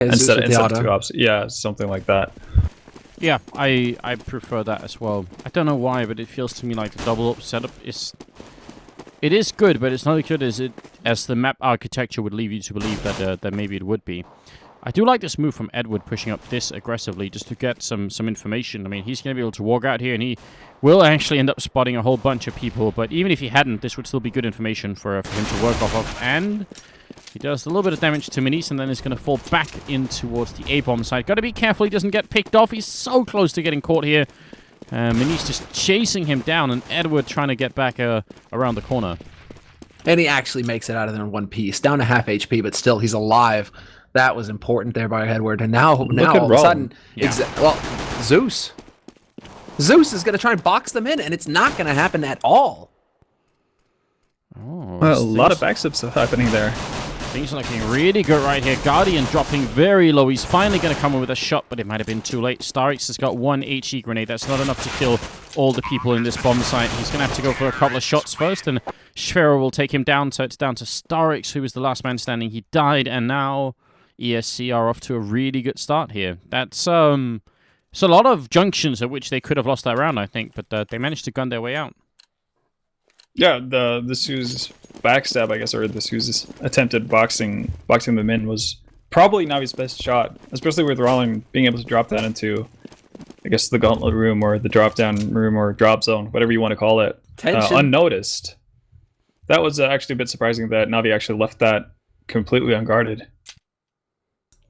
instead of two ops. Yeah, something like that. Yeah, I prefer that as well. I don't know why, but it feels to me like the double up setup is... It is good, but it's not as good as the map architecture would leave you to believe that maybe it would be. I do like this move from Edward pushing up this aggressively just to get some information. I mean, he's going to be able to walk out here and he will actually end up spotting a whole bunch of people. But even if he hadn't, this would still be good information for him to work off of. And he does a little bit of damage to Minis and then is going to fall back in towards the A-bomb side. Got to be careful he doesn't get picked off. He's so close to getting caught here. Minis just chasing him down and Edward trying to get back around the corner. And he actually makes it out of there in one piece. Down to half HP, but still he's alive. That was important there by Edward. And now all of a sudden, well, Zeus is going to try and box them in, and it's not going to happen at all. Oh, well, a lot of backsteps are happening there. Things are looking really good right here. Guardian dropping very low. He's finally going to come in with a shot, but it might have been too late. Starix has got one HE grenade. That's not enough to kill all the people in this bomb site. He's going to have to go for a couple of shots first, and Schwerer will take him down. So it's down to Starix, who was the last man standing. He died, and now ESC are off to a really good start here. That's it's a lot of junctions at which they could have lost that round, I think, but they managed to gun their way out. Yeah, the Sue's backstab, I guess, or the Sue's attempted boxing them in was probably Navi's best shot, especially with Rollin being able to drop that into, I guess, the gauntlet room or the drop down room or drop zone, whatever you want to call it, unnoticed. That was actually a bit surprising that Navi actually left that completely unguarded.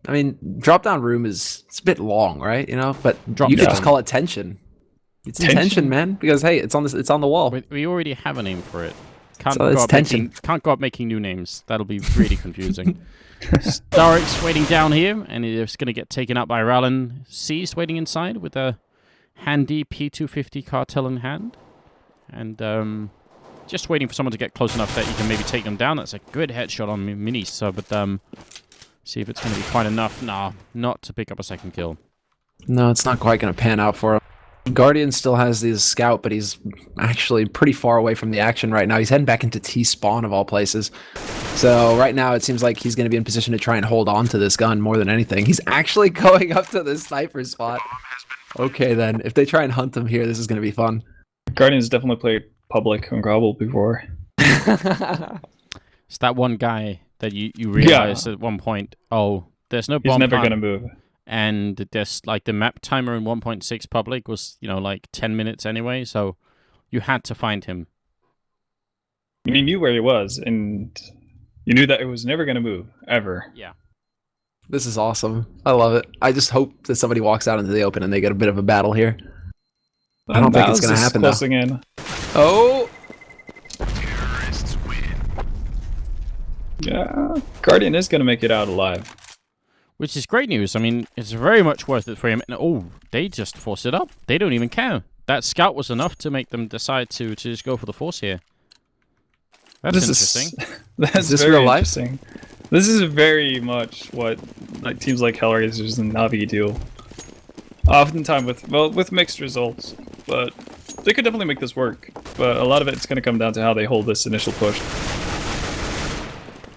I mean, drop down room it's a bit long, right? You know, but you could just call it tension. It's tension, man. Because hey, it's on the wall. We already have a name for it. Can't go up making new names. That'll be really confusing. Starix waiting down here, and he's going to get taken up by Rallin. C's waiting inside with a handy P250 cartel in hand, and just waiting for someone to get close enough that you can maybe take them down. That's a good headshot on Minis. So, but see if it's going to be quite enough. Nah, not to pick up a second kill. No, it's not quite going to pan out for him. Guardian still has his scout, but he's actually pretty far away from the action right now. He's heading back into T-spawn of all places. So right now it seems like he's going to be in position to try and hold on to this gun more than anything. He's actually going up to the sniper spot. Okay then, if they try and hunt him here, this is going to be fun. Guardian's definitely played public on Grovel before. It's that one guy that you realize at one point, oh, there's no bomb. He's never going to move. And there's like the map timer in 1.6 public was, you know, like 10 minutes anyway, so you had to find him. And you knew where he was, and you knew that it was never going to move, ever. Yeah. This is awesome. I love it. I just hope that somebody walks out into the open and they get a bit of a battle here. I don't think it's going to happen, though. In. Oh! Terrorists win. Yeah, Guardian is going to make it out alive. Which is great news. I mean, it's very much worth it for him. And oh, they just force it up. They don't even care. That scout was enough to make them decide to just go for the force here. That's interesting. That's very real life? Interesting. This is very much what teams like Hellraisers and NaVi do. Oftentimes with mixed results. But they could definitely make this work. But a lot of it's going to come down to how they hold this initial push.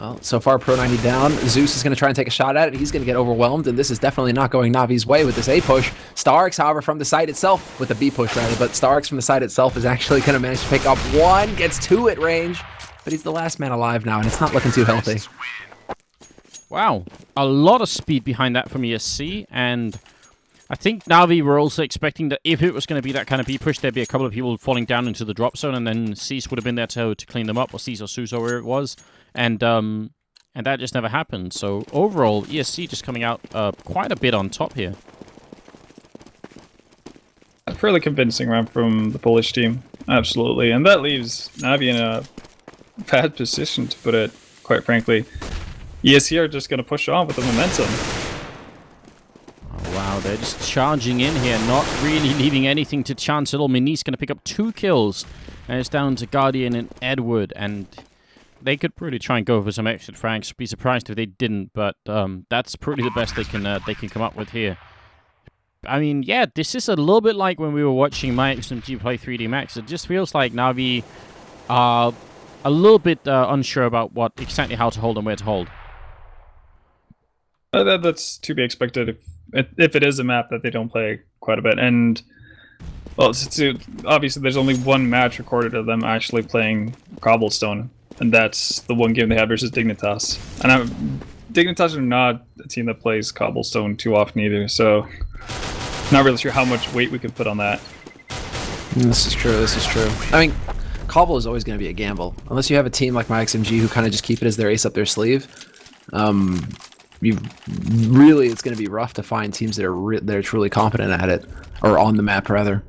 Well, so far, Pro 90 down. Zeus is going to try and take a shot at it. He's going to get overwhelmed, and this is definitely not going Navi's way with this A push. Starix, however, from the side itself, with a B push rather, but Starix from the side itself is actually going to manage to pick up one, gets two at range, but he's the last man alive now, and it's not looking too healthy. Wow, a lot of speed behind that from ESC, and I think Navi were also expecting that if it was going to be that kind of B push, there'd be a couple of people falling down into the drop zone, and then Cease would have been there to clean them up, or Cease or Suso, where it was. And that just never happened. So overall, ESC just coming out quite a bit on top here. A fairly convincing round from the Polish team, absolutely. And that leaves Navi in a bad position, to put it quite frankly. ESC are just going to push on with the momentum. Oh, wow, they're just charging in here, not really leaving anything to chance at all. Minis going to pick up 2 kills. And it's down to Guardian and Edward, and they could really try and go for some exit frags. Be surprised if they didn't, but that's pretty the best they can come up with here. I mean, yeah, this is a little bit like when we were watching MyXMG play 3D Max. It just feels like Navi are a little bit unsure about exactly how to hold and where to hold. That's to be expected if it is a map that they don't play quite a bit. And well, obviously there's only one match recorded of them actually playing Cobblestone, and that's the one game they had versus Dignitas. And Dignitas are not a team that plays Cobblestone too often either, so not really sure how much weight we could put on that. This is true. This is true. I mean, Cobble is always going to be a gamble unless you have a team like my XMG who kind of just keep it as their ace up their sleeve. It's going to be rough to find teams that are truly competent at it, or on the map rather.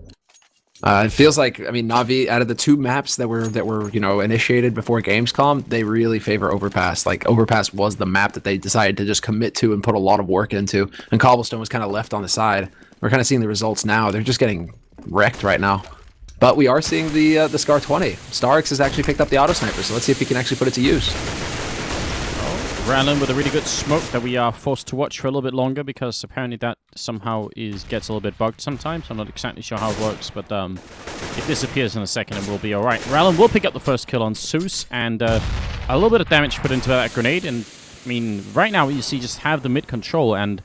It feels like, I mean, NaVi, out of the 2 maps that were initiated before Gamescom, they really favor Overpass. Like, Overpass was the map that they decided to just commit to and put a lot of work into, and Cobblestone was kind of left on the side. We're kind of seeing the results now. They're just getting wrecked right now. But we are seeing the Scar 20. Starix has actually picked up the auto sniper, so let's see if he can actually put it to use. Rallen with a really good smoke that we are forced to watch for a little bit longer because apparently that somehow gets a little bit bugged sometimes. I'm not exactly sure how it works, but it disappears in a second and we'll be alright. Rallen will pick up the first kill on Zeus, and a little bit of damage put into that grenade. And I mean, right now you see just have the mid control, and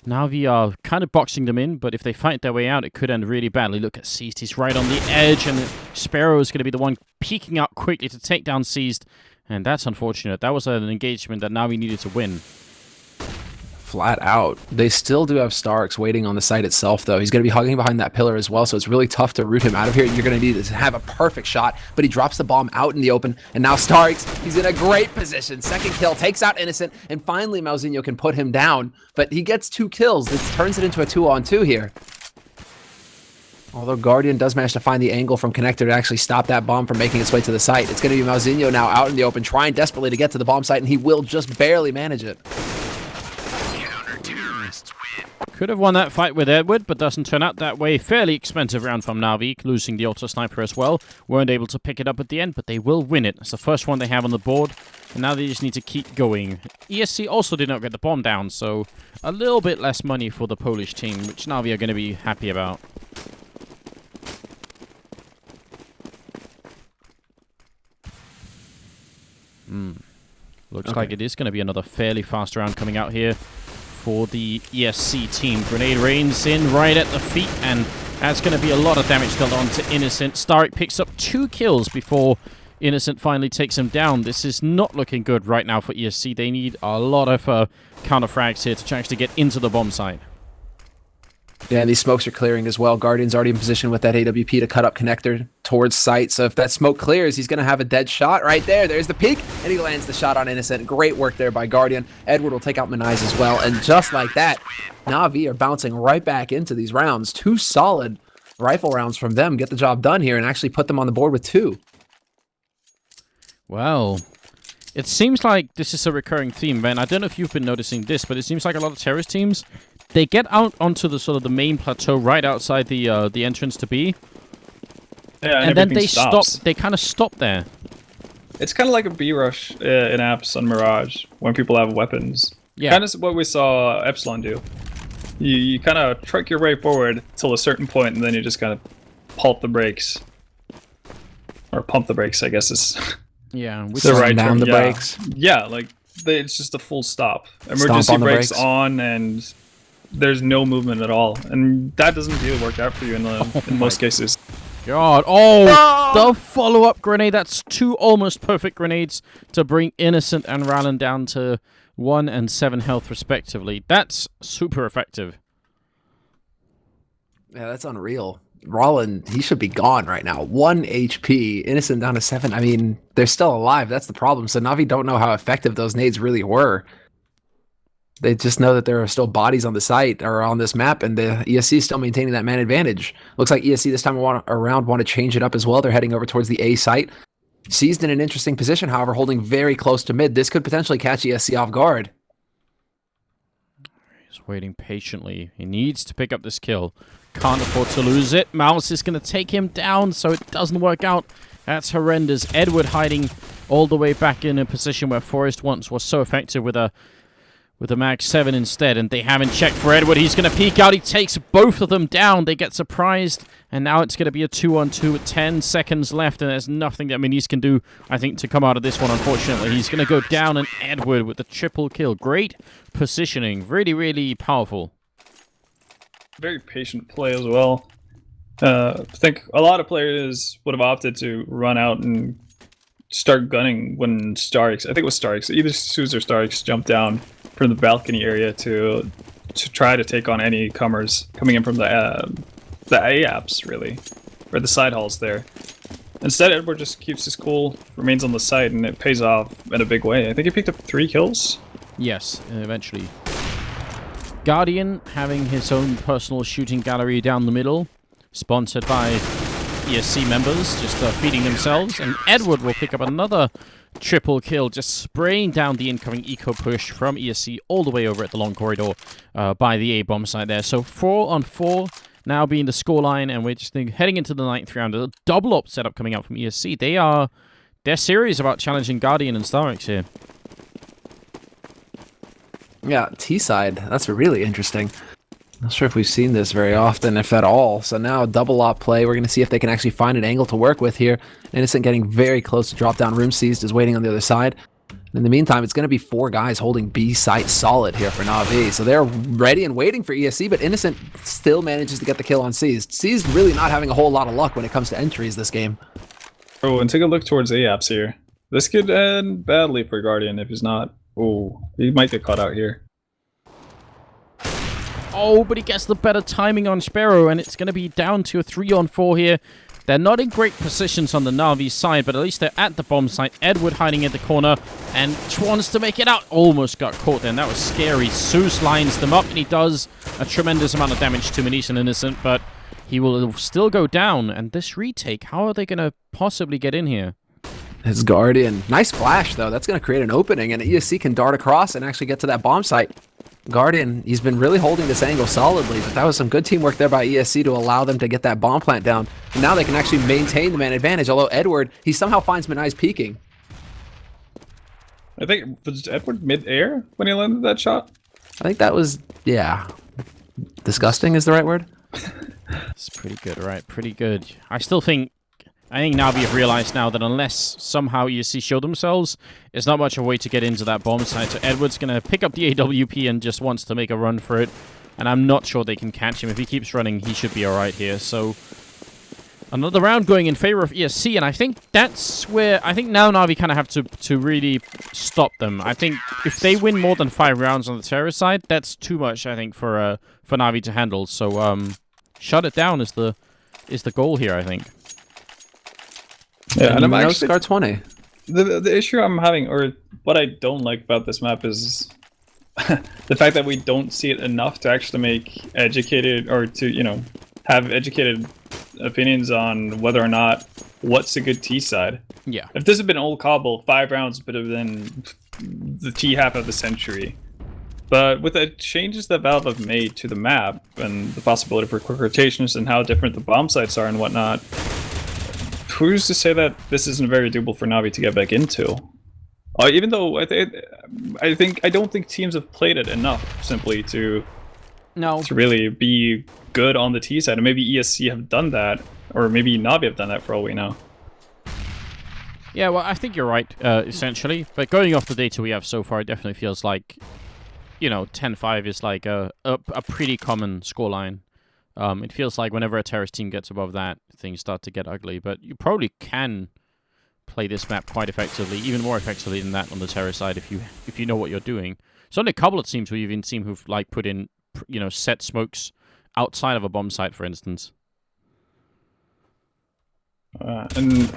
NaVi are kind of boxing them in, but if they fight their way out, it could end really badly. Look at Seized, he's right on the edge, and Sparrow is going to be the one peeking out quickly to take down Seized. And that's unfortunate. That was an engagement that NaVi needed to win. Flat out. They still do have Starix waiting on the site itself, though. He's going to be hugging behind that pillar as well, so it's really tough to root him out of here. You're going to need to have a perfect shot, but he drops the bomb out in the open, and now Starix, he's in a great position. Second kill, takes out Innocent, and finally Malzinho can put him down, but he gets 2 kills. This turns it into a 2-on-2 here. Although Guardian does manage to find the angle from Connector to actually stop that bomb from making its way to the site. It's going to be Malzinho now out in the open, trying desperately to get to the bomb site, and he will just barely manage it. Could have won that fight with Edward, but doesn't turn out that way. Fairly expensive round from NaVi, losing the auto sniper as well. Weren't able to pick it up at the end, but they will win it. It's the first one they have on the board, and now they just need to keep going. ESC also did not get the bomb down, so a little bit less money for the Polish team, which NaVi are going to be happy about. Looks like it is going to be another fairly fast round coming out here for the ESC team. Grenade rains in right at the feet, and that's going to be a lot of damage dealt on to Innocent. Starrick picks up 2 kills before Innocent finally takes him down. This is not looking good right now for ESC. They need a lot of counter frags here to actually get into the bomb site. Yeah, and these smokes are clearing as well. Guardian's already in position with that AWP to cut up Connector towards site. So if that smoke clears, he's going to have a dead shot right there. There's the peek, and he lands the shot on Innocent. Great work there by Guardian. Edward will take out Manize as well. And just like that, NaVi are bouncing right back into these rounds. 2 solid rifle rounds from them get the job done here and actually put them on the board with 2. Well, it seems like this is a recurring theme, man. I don't know if you've been noticing this, but it seems like a lot of terrorist teams, they get out onto the sort of the main plateau right outside the entrance to B. Yeah, and then they stops. stop. They kind of stop there. It's kind of like a B rush in apps on Mirage when people have weapons. Yeah. Kind of what we saw Epsilon do. You kind of truck your way forward till a certain point, and then you just kind of pulp the brakes. Or pump the brakes, I guess is Yeah. Which the right down term. the Yeah. brakes. Yeah, like it's just a full stop. Emergency on the brakes brakes. on, and there's no movement at all. And that doesn't really work out for you in most cases. God. Oh, the follow-up grenade. That's 2 almost perfect grenades to bring Innocent and Rallen down to 1 and 7 health respectively. That's super effective. Yeah, that's unreal. Rollin, he should be gone right now. 1 HP, Innocent down to 7. I mean, they're still alive. That's the problem. So NaVi don't know how effective those nades really were. They just know that there are still bodies on the site or on this map, and the ESC is still maintaining that man advantage. Looks like ESC this time around want to change it up as well. They're heading over towards the A site. Seized in an interesting position, however, holding very close to mid. This could potentially catch ESC off guard. He's waiting patiently. He needs to pick up this kill. Can't afford to lose it. Mouse is going to take him down, so it doesn't work out. That's horrendous. Edward hiding all the way back in a position where Forrest once was so effective with with a Mag 7 instead, and they haven't checked for Edward. He's going to peek out. He takes both of them down. They get surprised, and now it's going to be a 2-on-2 with 10 seconds left, and there's nothing that Minis can do, I think, to come out of this one, unfortunately. He's going to go down, and Edward with the triple kill. Great positioning. Really, really powerful. Very patient play as well. I think a lot of players would have opted to run out and start gunning when Starix, I think it was Starix, either Suze or Starix jumped down from the balcony area to try to take on any comers coming in from the A-apps, really, or the side halls there. Instead, Edward just keeps his cool, remains on the site, and it pays off in a big way. I think he picked up 3 kills. Yes, eventually. Guardian having his own personal shooting gallery down the middle, sponsored by ESC members, just feeding themselves, and Edward will pick up another triple kill, just spraying down the incoming eco push from ESC all the way over at the long corridor by the A-bomb site there. So 4-on-4 now being the scoreline, and we're just heading into the 9th round. A double up setup coming out from ESC. They're serious about challenging Guardian and Starix here. Yeah, T-side. That's really interesting. Not sure if we've seen this very often, if at all. So now double op play. We're going to see if they can actually find an angle to work with here. Innocent getting very close to drop down. Room seized is waiting on the other side. In the meantime, it's going to be 4 guys holding B site solid here for NaVi. So they're ready and waiting for ESC, but Innocent still manages to get the kill on Seized. Seized really not having a whole lot of luck when it comes to entries this game. Oh, and take a look towards A-apps here. This could end badly for Guardian if he's not. Oh, he might get caught out here. Oh, but he gets the better timing on Sparrow, and it's going to be down to a 3-on-4 here. They're not in great positions on the Navi side, but at least they're at the bomb site. Edward hiding in the corner, and wants to make it out. Almost got caught then. That was scary. Zeus lines them up, and he does a tremendous amount of damage to Manish and Innocent, but he will still go down. And this retake, how are they going to possibly get in here? His Guardian. Nice flash, though. That's going to create an opening, and ESC can dart across and actually get to that bomb site. Guardian, he's been really holding this angle solidly, but that was some good teamwork there by ESC to allow them to get that bomb plant down. And now they can actually maintain the man advantage, although Edward, he somehow finds Manai's peeking. I think, was Edward mid-air when he landed that shot? I think that was, yeah. Disgusting is the right word? It's pretty good, right? Pretty good. I think NaVi have realized now that unless somehow ESC show themselves, it's not much of a way to get into that bomb site. So Edward's going to pick up the AWP and just wants to make a run for it. And I'm not sure they can catch him. If he keeps running, he should be alright here. So another round going in favor of ESC. And I think that's where, I think now NaVi kind of have to really stop them. I think if they win more than 5 rounds on the terror side, that's too much, I think, for NaVi to handle. So shut it down is the goal here, I think. Yeah, and I'm actually Scar 20. The issue I'm having, or what I don't like about this map, is the fact that we don't see it enough to actually make educated, or to, you know, have educated opinions on whether or not what's a good T side. Yeah. If this had been old Cobble, 5 rounds would have been the T half of the century. But with the changes that Valve have made to the map and the possibility for quick rotations and how different the bomb sites are and whatnot, who's to say that this isn't very doable for NaVi to get back into? Even though I don't think teams have played it enough simply to really be good on the T side, and maybe ESC have done that, or maybe NaVi have done that for all we know. Yeah, well, I think you're right, essentially. But going off the data we have so far, it definitely feels like, you know, 10-5 is like a pretty common scoreline. It feels like whenever a terrorist team gets above that, things start to get ugly. But you probably can play this map quite effectively, even more effectively than that on the terror side if you know what you're doing. So only a couple of teams we've even seen who've like put in, you know, set smokes outside of a bomb site, for instance. NaVi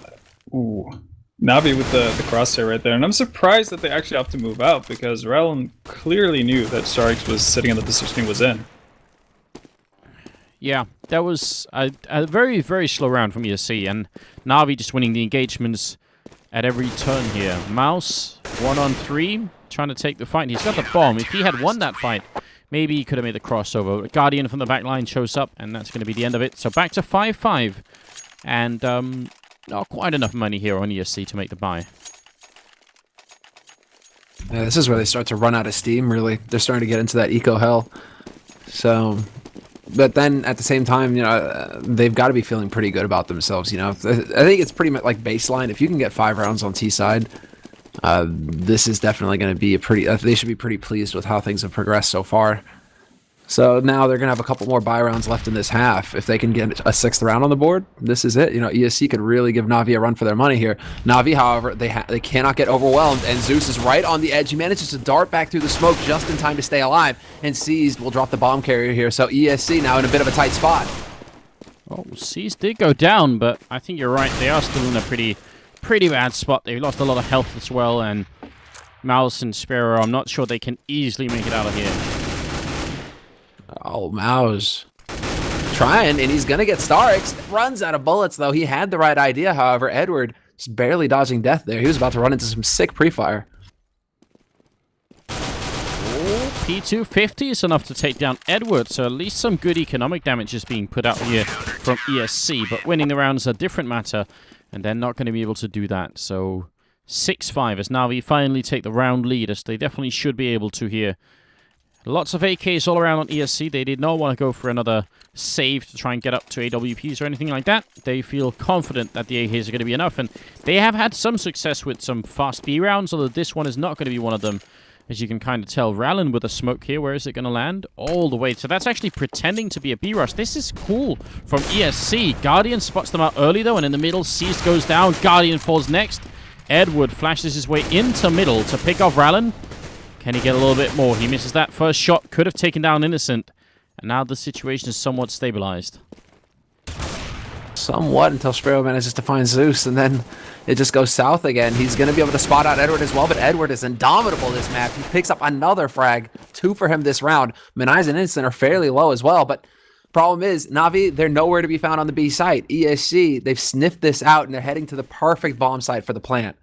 with the crosshair right there, and I'm surprised that they actually have to move out, because Rallon clearly knew that Starix was sitting in the position he was in. Yeah, that was a very, very slow round from ESC, and NaVi just winning the engagements at every turn here. Mouse, 1-on-3, trying to take the fight. He's got the bomb. If he had won that fight, maybe he could have made the crossover. Guardian from the back line shows up, and that's going to be the end of it. So back to 5-5, and not quite enough money here on ESC to make the buy. Yeah, this is where they start to run out of steam, really. They're starting to get into that eco hell. So, but then at the same time, they've got to be feeling pretty good about themselves, I think it's pretty much like baseline. If you can get 5 rounds on T side, this is definitely going to be they should be pretty pleased with how things have progressed so far. So now they're going to have a couple more buy rounds left in this half. If they can get a 6th round on the board, this is it. ESC could really give NaVi a run for their money here. NaVi, however, they cannot get overwhelmed, and Zeus is right on the edge. He manages to dart back through the smoke just in time to stay alive, and Seized will drop the bomb carrier here. So ESC now in a bit of a tight spot. Oh, Seized did go down, but I think you're right. They are still in a pretty bad spot. They've lost a lot of health as well, and Mouse and Sparrow, I'm not sure they can easily make it out of here. Oh, Mouse. Trying, and he's going to get Starix. Runs out of bullets, though. He had the right idea, however. Edward just barely dodging death there. He was about to run into some sick pre-fire. Oh, P250 is enough to take down Edward, so at least some good economic damage is being put out here from ESC, but winning the round is a different matter, and they're not going to be able to do that. So 6-5 as NaVi finally take the round lead, as they definitely should be able to here. Lots of AKs all around on ESC. They did not want to go for another save to try and get up to AWPs or anything like that. They feel confident that the AKs are going to be enough, and they have had some success with some fast B rounds, although this one is not going to be one of them. As you can kind of tell, Rallen with a smoke here. Where is it going to land? All the way. So that's actually pretending to be a B rush. This is cool from ESC. Guardian spots them out early, though, and in the middle, Seized goes down. Guardian falls next. Edward flashes his way into middle to pick off Rallen. Can he get a little bit more? He misses that first shot. Could have taken down Innocent. And now the situation is somewhat stabilized. Somewhat, until Sparrow manages to find Zeus, and then it just goes south again. He's going to be able to spot out Edward as well, but Edward is indomitable this map. He picks up another frag. 2 for him this round. Menai's and Innocent are fairly low as well, but problem is, NaVi, they're nowhere to be found on the B site. ESC, they've sniffed this out, and they're heading to the perfect bomb site for the plant.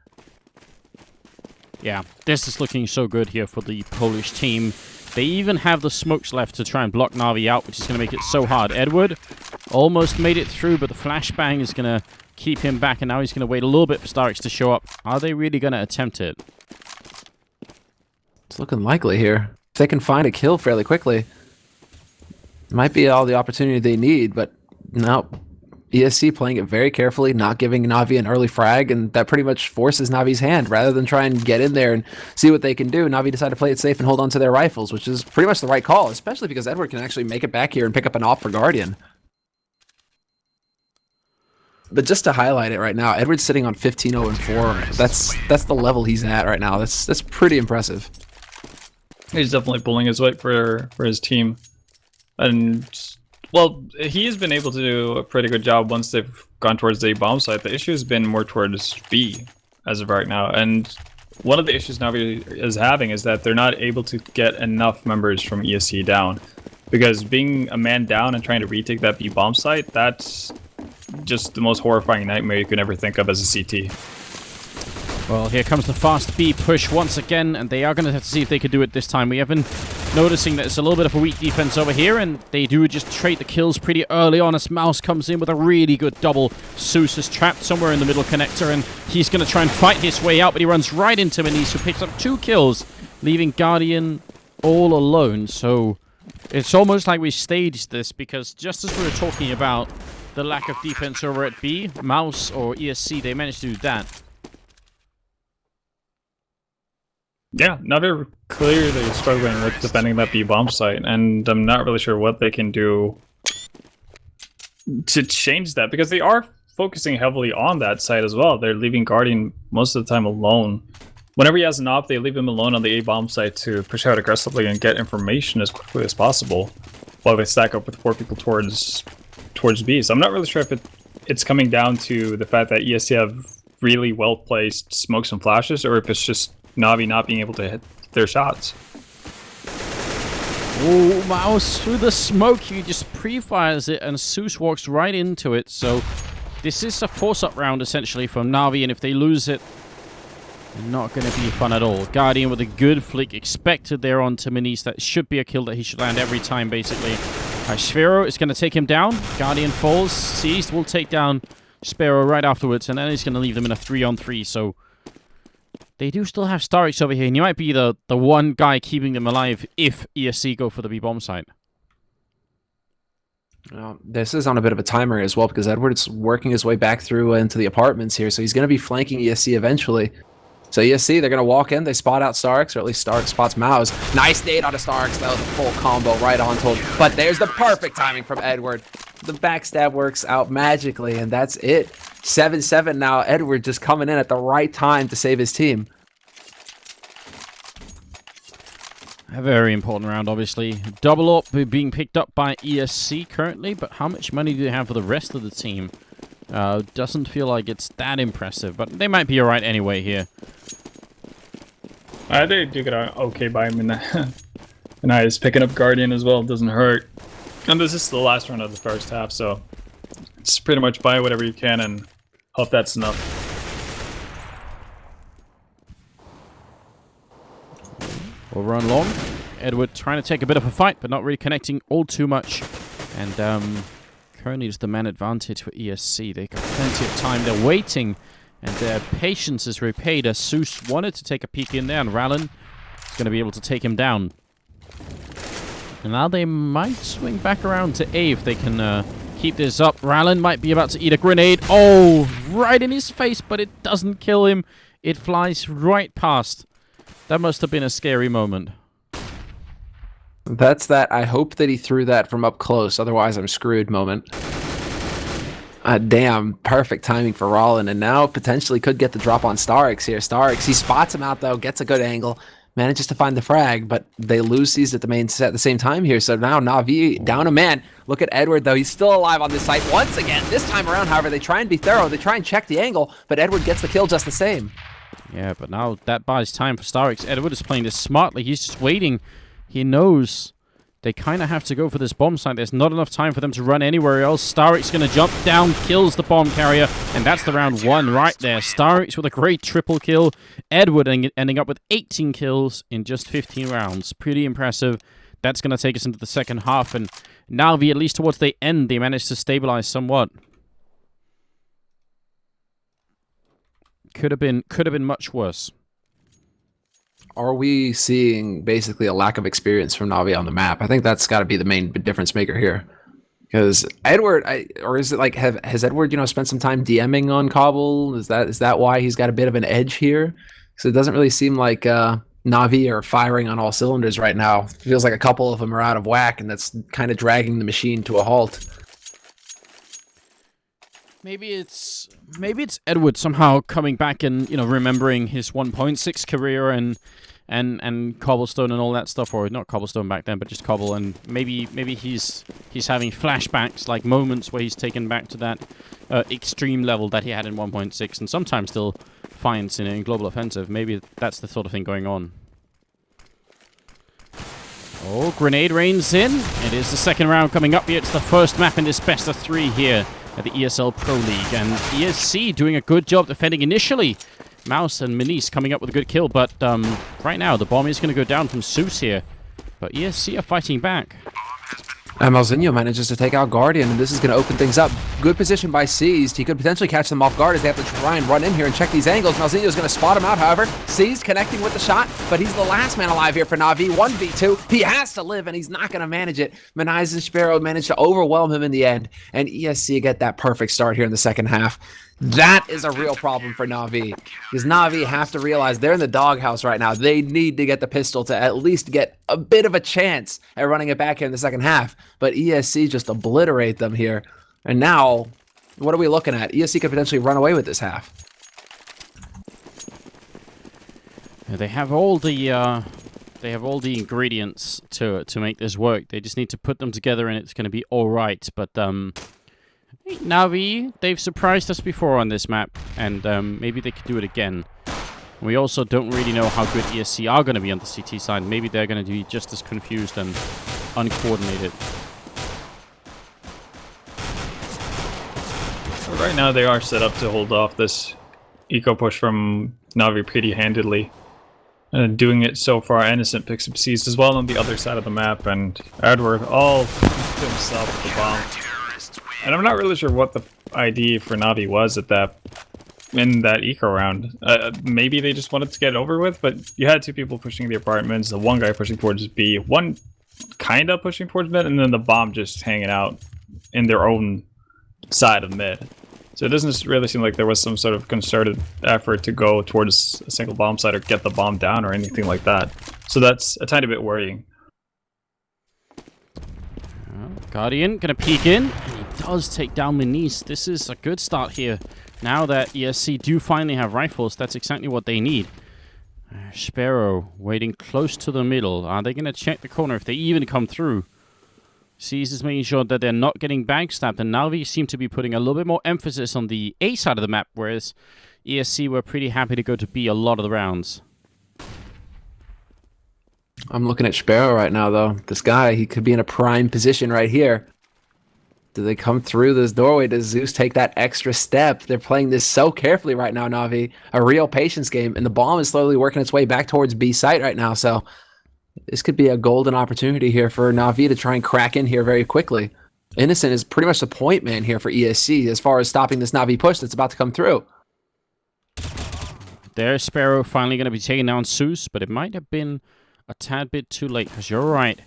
Yeah, this is looking so good here for the Polish team. They even have the smokes left to try and block NaVi out, which is going to make it so hard. Edward almost made it through, but the flashbang is going to keep him back, and now he's going to wait a little bit for Starix to show up. Are they really going to attempt it? It's looking likely here. If they can find a kill fairly quickly, it might be all the opportunity they need, but no. ESC playing it very carefully, not giving NaVi an early frag, and that pretty much forces NaVi's hand. Rather than try and get in there and see what they can do, NaVi decided to play it safe and hold on to their rifles, which is pretty much the right call, especially because Edward can actually make it back here and pick up an op for Guardian. But just to highlight it right now, Edward's sitting on 15-0-4. That's the level he's at right now. That's pretty impressive. He's definitely pulling his weight for his team. And well, he's been able to do a pretty good job once they've gone towards the bomb site. The issue has been more towards B as of right now. And one of the issues NaVi is having is that they're not able to get enough members from ESC down. Because being a man down and trying to retake that B bomb site, that's just the most horrifying nightmare you could ever think of as a CT. Well, here comes the fast B push once again, and they are going to have to see if they could do it this time. We have been noticing that it's a little bit of a weak defense over here, and they do just trade the kills pretty early on as Mouse comes in with a really good double. Zeus is trapped somewhere in the middle connector, and he's going to try and fight his way out, but he runs right into Manise, who picks up 2 kills, leaving Guardian all alone. So it's almost like we staged this, because just as we were talking about the lack of defense over at B, Mouse or ESC, they managed to do that. Yeah, NaVi are clearly struggling with defending that B bomb site, and I'm not really sure what they can do to change that, because they are focusing heavily on that site as well. They're leaving Guardian most of the time alone. Whenever he has an op, they leave him alone on the A bomb site to push out aggressively and get information as quickly as possible, while they stack up with 4 people towards B. So I'm not really sure if it's coming down to the fact that ESC have really well placed smokes and flashes, or if it's just NaVi not being able to hit their shots. Oh, Mouse through the smoke. He just pre-fires it, and Zeus walks right into it. So this is a force-up round, essentially, from NaVi, and if they lose it, not going to be fun at all. Guardian with a good flick expected there onto Manise. That should be a kill that he should land every time, basically. Sphero is going to take him down. Guardian falls. Seized will take down Sparrow right afterwards, and then he's going to leave them in a 3-on-3. So They do still have Starix over here, and he might be the one guy keeping them alive if ESC go for the B-bomb site. This is on a bit of a timer as well because Edward's working his way back through into the apartments here, so he's going to be flanking ESC eventually. So ESC, they're going to walk in, they spot out Starix, or at least Starix spots Mouse. Nice nade on a Starix, that was a full combo right on told. But there's the perfect timing from Edward. The backstab works out magically, and that's it. 7-7 now. Edward just coming in at the right time to save his team. A very important round, obviously. Double up being picked up by ESC currently, but how much money do they have for the rest of the team? Doesn't feel like it's that impressive, but they might be alright anyway here. They do get an okay by him in that. And I is picking up Guardian as well, doesn't hurt. And this is the last round of the first half, so it's pretty much buy whatever you can and hope that's enough. We'll run long. Edward trying to take a bit of a fight, but not really connecting all too much. And currently it's the man advantage for ESC. They got plenty of time. They're waiting, and their patience is repaid as Zeus wanted to take a peek in there, and Rallen is going to be able to take him down. And now they might swing back around to A if they can keep this up. Rallen might be about to eat a grenade. Oh, right in his face, but it doesn't kill him. It flies right past. That must have been a scary moment. That's that. I hope that he threw that from up close, otherwise I'm screwed moment. Damn, perfect timing for Rollin, and now potentially could get the drop on Starix here. Starix, he spots him out though, gets a good angle, manages to find the frag, but they lose seized at the main set at the same time here, so now NaVi down a man. Look at Edward though, he's still alive on this site once again. This time around, however, they try and be thorough, they try and check the angle, but Edward gets the kill just the same. Yeah, but now that buys time for Starix. Edward is playing this smartly. He's just waiting. He knows they kind of have to go for this bomb site. There's not enough time for them to run anywhere else. Starix going to jump down, kills the bomb carrier, and that's the round one right there. Starix with a great triple kill. Edward ending up with 18 kills in just 15 rounds. Pretty impressive. That's going to take us into the second half, and NaVi, at least towards the end, they managed to stabilize somewhat. Could have been much worse. Are we seeing basically a lack of experience from NaVi on the map? I think that's got to be the main difference maker here. Because Edward, or is it like has Edward spent some time DMing on Cobble? Is that why he's got a bit of an edge here? Because it doesn't really seem like NaVi are firing on all cylinders right now. It feels like a couple of them are out of whack, and that's kind of dragging the machine to a halt. Maybe it's Edward somehow coming back and remembering his 1.6 career and Cobblestone and all that stuff, or not Cobblestone back then, but just Cobble, and maybe he's having flashbacks, like moments where he's taken back to that extreme level that he had in 1.6, and sometimes still finds in Global Offensive. Maybe that's the sort of thing going on. Oh, grenade rains in. It is the second round coming up here. It's the first map in this best of 3 here at the ESL Pro League, and ESC doing a good job defending initially. Mouse and Manise coming up with a good kill, but right now the bomb is going to go down from Zeus here, but ESC are fighting back. And Malzinho manages to take out Guardian, and this is going to open things up. Good position by Seized. He could potentially catch them off guard as they have to try and run in here and check these angles. Malzinho's going to spot him out, however. Seized connecting with the shot, but he's the last man alive here for NaVi. 1v2. He has to live, and he's not going to manage it. Manise and Sparrow managed to overwhelm him in the end, and ESC get that perfect start here in the second half. That is a real problem for NaVi, because NaVi have to realize they're in the doghouse right now. They need to get the pistol to at least get a bit of a chance at running it back here in the second half, but ESC just obliterate them here. And now, what are we looking at? ESC could potentially run away with this half. They have all the ingredients to make this work. They just need to put them together, and it's going to be all right. But NaVi, they've surprised us before on this map, and maybe they could do it again. We also don't really know how good ESC are going to be on the CT side. Maybe they're going to be just as confused and uncoordinated. Right now they are set up to hold off this eco push from NaVi pretty handedly. And doing it so far, Innocent picks up Seized as well on the other side of the map, and Edward all to himself with the bomb. And I'm not really sure what the idea for NaVi was at that in that eco round. Maybe they just wanted to get it over with, but you had two people pushing the apartments, the one guy pushing towards B, one kind of pushing towards mid, and then the bomb just hanging out in their own side of mid. So it doesn't really seem like there was some sort of concerted effort to go towards a single bomb site or get the bomb down or anything like that. So that's a tiny bit worrying. Guardian gonna peek in, and he does take down Menice. This is a good start here. Now that ESC do finally have rifles, that's exactly what they need. Sparrow waiting close to the middle. Are they gonna check the corner if they even come through? Sees is making sure that they're not getting backstabbed, and NaVi seem to be putting a little bit more emphasis on the A side of the map, whereas ESC were pretty happy to go to B a lot of the rounds. I'm looking at Sparrow right now, though. This guy, he could be in a prime position right here. Do they come through this doorway? Does Zeus take that extra step? They're playing this so carefully right now, NaVi. A real patience game, and the bomb is slowly working its way back towards B site right now, so this could be a golden opportunity here for NaVi to try and crack in here very quickly. Innocent is pretty much the point man here for ESC as far as stopping this NaVi push that's about to come through. There's Sparrow finally going to be taking down Zeus, but it might have been a tad bit too late, because you're right.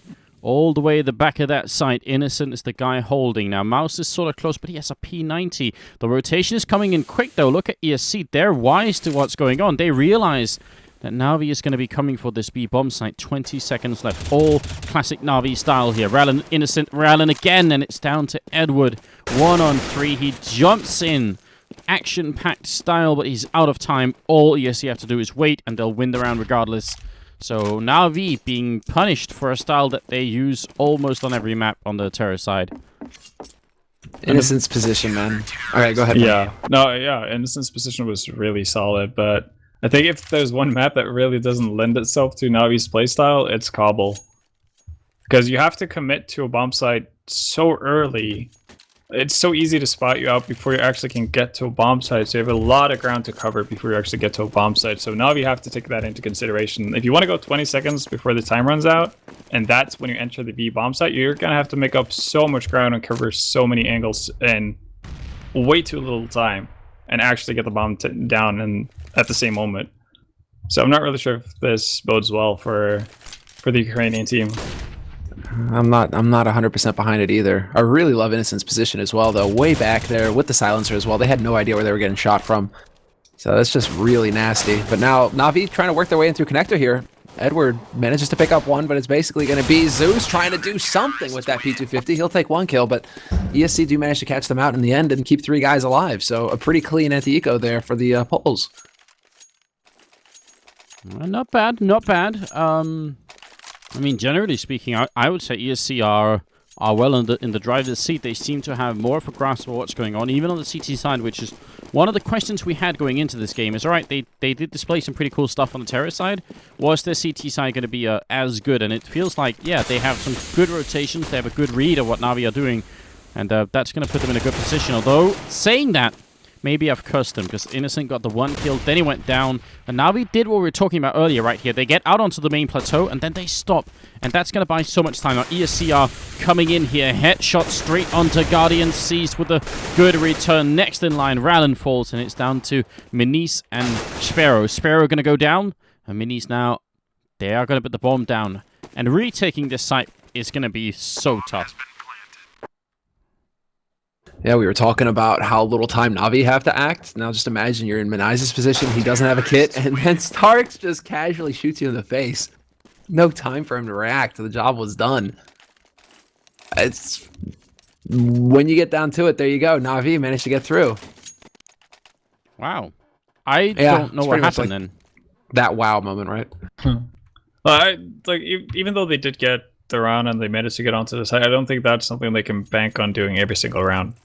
All the way at the back of that site, Innocent is the guy holding. Now, Mouse is sort of close, but he has a P90. The rotation is coming in quick, though. Look at ESC. They're wise to what's going on. They realize that NaVi is going to be coming for this B bomb site. 20 seconds left. All classic NaVi style here. Rallen, Innocent, Rallen again, and it's down to Edward. 1-on-3. He jumps in. Action-packed style, but he's out of time. All ESC have to do is wait, and they'll win the round regardless. So NaVi being punished for a style that they use almost on every map on the terror side. Innocent's position, man. All right, go ahead. Yeah. No, yeah, Innocent's position was really solid, but I think if there's one map that really doesn't lend itself to Navi's playstyle, it's Cobble. Because you have to commit to a bomb site so early. It's so easy to spot you out before you actually can get to a bomb site, so you have a lot of ground to cover before you actually get to a bomb site. So now you have to take that into consideration. If you want to go 20 seconds before the time runs out, and that's when you enter the B bomb site, you're going to have to make up so much ground and cover so many angles in way too little time and actually get the bomb down and at the same moment. So I'm not really sure if this bodes well for the Ukrainian team. I'm not 100% behind it either. I really love Innocent's position as well, though. Way back there with the silencer as well. They had no idea where they were getting shot from. So that's just really nasty. But now NaVi trying to work their way in through connector here. Edward manages to pick up one, but it's basically going to be Zeus trying to do something with that P250. He'll take one kill, but ESC do manage to catch them out in the end and keep 3 guys alive. So a pretty clean anti-eco there for the Poles. Not bad, not bad. I mean, generally speaking, I would say ESC are well in the driver's seat. They seem to have more of a grasp of what's going on, even on the CT side, which is one of the questions we had going into this game. Is, all right, they did display some pretty cool stuff on the terror side. Was their CT side going to be as good? And it feels like, yeah, they have some good rotations. They have a good read of what NaVi are doing, and that's going to put them in a good position. Although, saying that, maybe I've cursed him, because Innocent got the 1 kill, then he went down, and NaVi did what we were talking about earlier right here. They get out onto the main plateau, and then they stop, and that's going to buy so much time. Now, ESC are coming in here, headshot straight onto Guardian, seized with a good return. Next in line, Rallen falls, and it's down to Menice and Sparrow. Sparrow going to go down, and Menice now, they are going to put the bomb down, and retaking this site is going to be so tough. Yeah, we were talking about how little time NaVi have to act. Now just imagine you're in Menai's position, he doesn't have a kit, and then Starks just casually shoots you in the face. No time for him to react. The job was done. It's when you get down to it, there you go. NaVi managed to get through. Wow. I don't know what happened then. That wow moment, right? Well, even though they did get the round and they managed to get onto the side, I don't think that's something they can bank on doing every single round.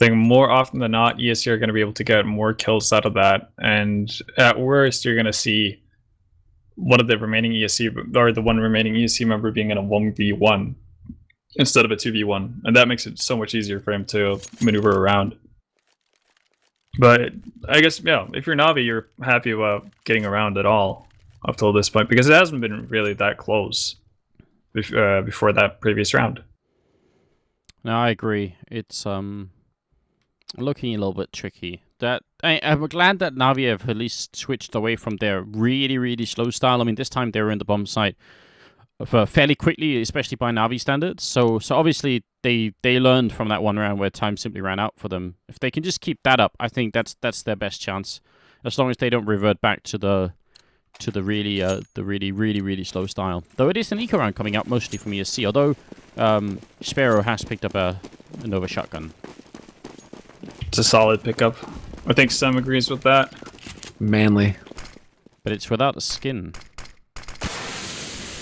I think more often than not, ESC are going to be able to get more kills out of that, and at worst, you're going to see one of the remaining ESC, or the one remaining ESC member being in a 1v1 instead of a 2v1, and that makes it so much easier for him to maneuver around. But I guess, yeah, if you're NaVi, you're happy about getting around at all up till this point, because it hasn't been really that close before that previous round. No, I agree. It's looking a little bit tricky. I'm glad that NaVi have at least switched away from their really, really slow style. I mean, this time they were in the bomb site for fairly quickly, especially by NaVi standards. So obviously they learned from that one round where time simply ran out for them. If they can just keep that up, I think that's their best chance. As long as they don't revert back to the really slow style. Though it is an eco round coming out mostly from ESC, although Sparrow has picked up a Nova shotgun. It's a solid pickup. I think Sam agrees with that. Manly. But it's without a skin.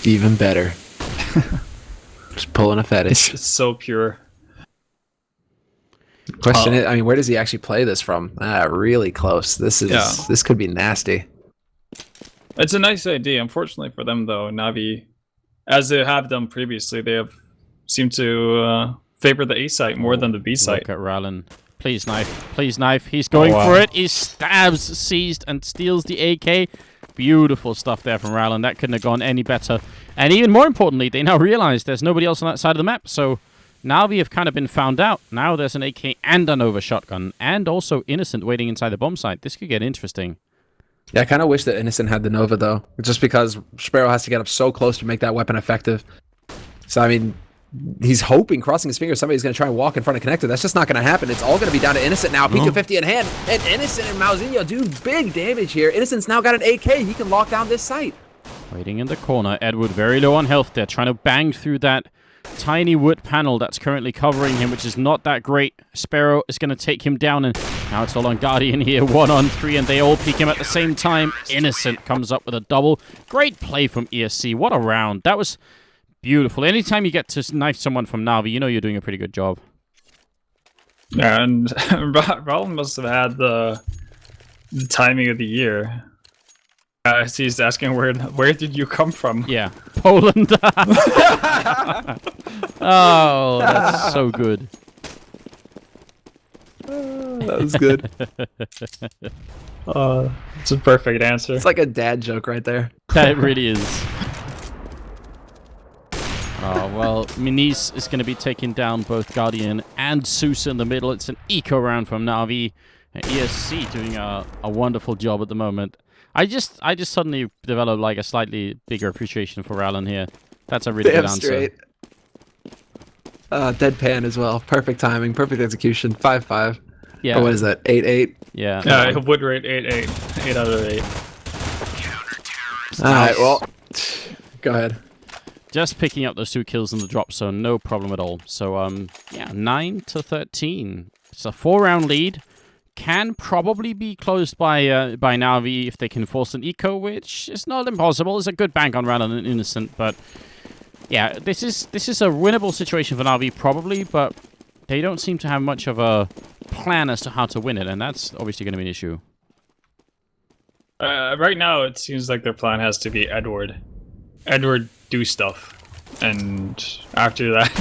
Even better. Just pulling a fetish. It's so pure. Question is, I mean, where does he actually play this from? Really close. This could be nasty. It's a nice idea. Unfortunately for them, though, NaVi, as they have done previously, they have seemed to favor the A site more than the B site. Look at Rallen. Please knife. Please knife. He's going for it. He stabs, seized, and steals the AK. Beautiful stuff there from Rallen. That couldn't have gone any better. And even more importantly, they now realize there's nobody else on that side of the map. So NaVi have kind of been found out. Now there's an AK and a Nova shotgun, and also Innocent waiting inside the bomb site. This could get interesting. Yeah, I kind of wish that Innocent had the Nova, though. Just because Sparrow has to get up so close to make that weapon effective. So, I mean, he's hoping, crossing his fingers, somebody's going to try and walk in front of Connector. That's just not going to happen. It's all going to be down to Innocent now. Peek of 50 in hand. And Innocent and Mauzinho do big damage here. Innocent's now got an AK. He can lock down this site. Waiting in the corner. Edward very low on health there, trying to bang through that tiny wood panel that's currently covering him, which is not that great. Sparrow is going to take him down, and now it's all on Guardian here. 1-on-3, and they all peek him at the same time. Innocent comes up with a double. Great play from ESC. What a round. That was beautiful. Anytime you get to knife someone from NaVi, you know you're doing a pretty good job. Yeah, and Roland must have had the timing of the year. He's asking where did you come from? Yeah, Poland. Oh, that's so good. That was good. It's a perfect answer. It's like a dad joke right there. That really is. Oh, well, Minis is going to be taking down both Guardian and Sousa in the middle. It's an eco round from NaVi. And ESC doing a wonderful job at the moment. I just suddenly developed like a slightly bigger appreciation for Rallen here. That's a really good answer. Straight. Deadpan as well. Perfect timing, perfect execution. 5-5. Yeah. Or what is that? 8-8. Yeah. Yeah, wood rate 8-8. 8 out of 8. All right. Well, go ahead. Just picking up those 2 kills in the drop zone, no problem at all. So yeah, 9-13. It's a 4-round lead. Can probably be closed by NaVi if they can force an eco, which is not impossible. It's a good bank on Rallen and Innocent, but yeah, this is a winnable situation for NaVi probably, but they don't seem to have much of a plan as to how to win it, and that's obviously going to be an issue. Right now, it seems like their plan has to be Edward. Edward do stuff, and after that,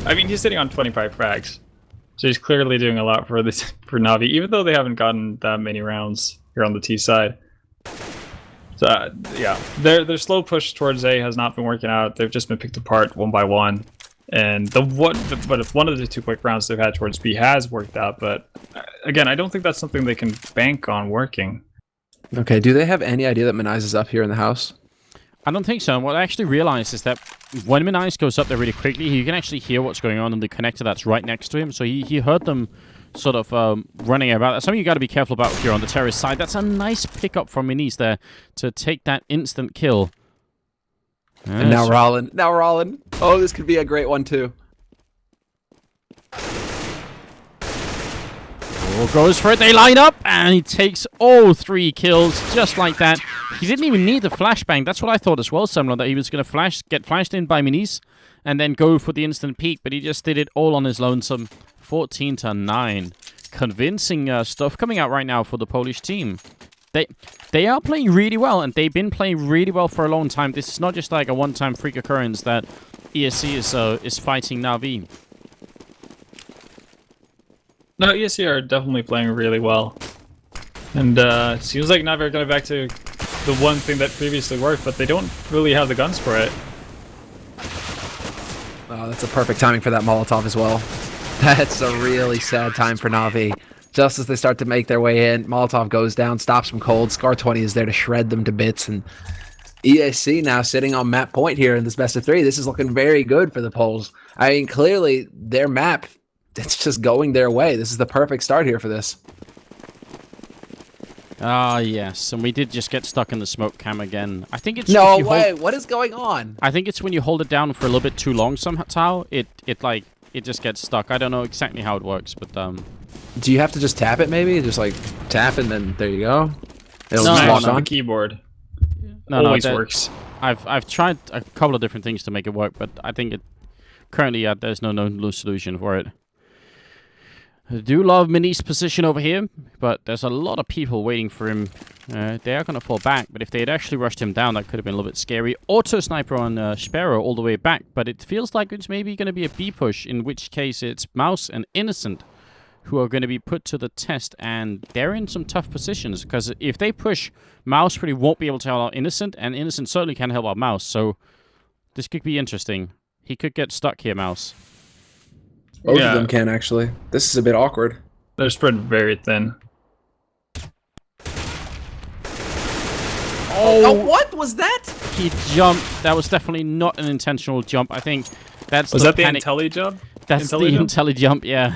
I mean, he's sitting on 25 frags. So he's clearly doing a lot for NaVi, even though they haven't gotten that many rounds here on the T side. So yeah, their slow push towards A has not been working out. They've just been picked apart one by one, and but if one of the 2 quick rounds they've had towards B has worked out, but again, I don't think that's something they can bank on working. Okay, do they have any idea that Manize is up here in the house? I don't think so. And what I actually realized is that when Manize goes up there really quickly, you can actually hear what's going on in the connector that's right next to him. So he heard them sort of running about. That's something you got to be careful about if you're on the terrorist side. That's a nice pickup from Manize there to take that instant kill. And now Rallen. Oh, this could be a great one too. Goes for it, they line up, and he takes all 3 kills just like that. He didn't even need the flashbang. That's what I thought as well, Summoner, that he was going to get flashed in by Minis and then go for the instant peek, but he just did it all on his lonesome. 14-9. Convincing stuff coming out right now for the Polish team. They are playing really well, and they've been playing really well for a long time. This is not just like a one-time freak occurrence that ESC is fighting NaVi. No, ESC are definitely playing really well. And it seems like NaVi are going back to the one thing that previously worked, but they don't really have the guns for it. Oh, that's a perfect timing for that Molotov as well. That's a really sad time for NaVi. just as they start to make their way in, Molotov goes down, stops them cold. Scar 20 is there to shred them to bits, and ESC now sitting on map point here in this best of 3. This is looking very good for the Poles. I mean, clearly their map, it's just going their way. This is the perfect start here for this. Ah, yes, and we did just get stuck in the smoke cam again. I think it's No if you way! hold- What is going on? I think it's when you hold it down for a little bit too long somehow. It just gets stuck. I don't know exactly how it works, but Do you have to just tap it maybe? Just like tap and then there you go? It'll No, just Smash lock on on? the keyboard. no, Always that- works. I've tried a couple of different things to make it work, but I think currently there's no known solution for it. I do love Mini's position over here, but there's a lot of people waiting for him. They are going to fall back, but if they had actually rushed him down, that could have been a little bit scary. Auto sniper on Sparrow all the way back, but it feels like it's maybe going to be a B push, in which case it's Mouse and Innocent who are going to be put to the test, and they're in some tough positions, because if they push, Mouse pretty won't be able to help out Innocent, and Innocent certainly can't help out Mouse, so this could be interesting. He could get stuck here, Mouse. Both Yeah. of them can actually. This is a bit awkward. They're spread very thin. Oh, what was that? He jumped. That was definitely not an intentional jump. I think that's Was the that the panic. intelli jump? That's the intelli jump? intelli jump, yeah.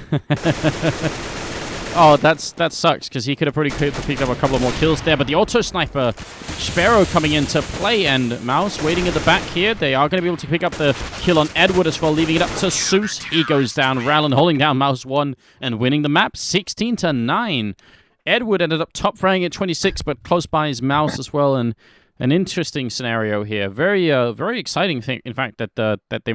Oh, that sucks, because he could have pretty picked up a couple of more kills there. But the auto sniper, Sparrow coming into play, and Mouse waiting at the back here. They are going to be able to pick up the kill on Edward as well, leaving it up to Zeus. He goes down. Rallen holding down Mouse 1 and winning the map 16-9. Edward ended up top fragging at 26, but close by is Mouse as well, and an interesting scenario here. Very exciting thing, in fact, that they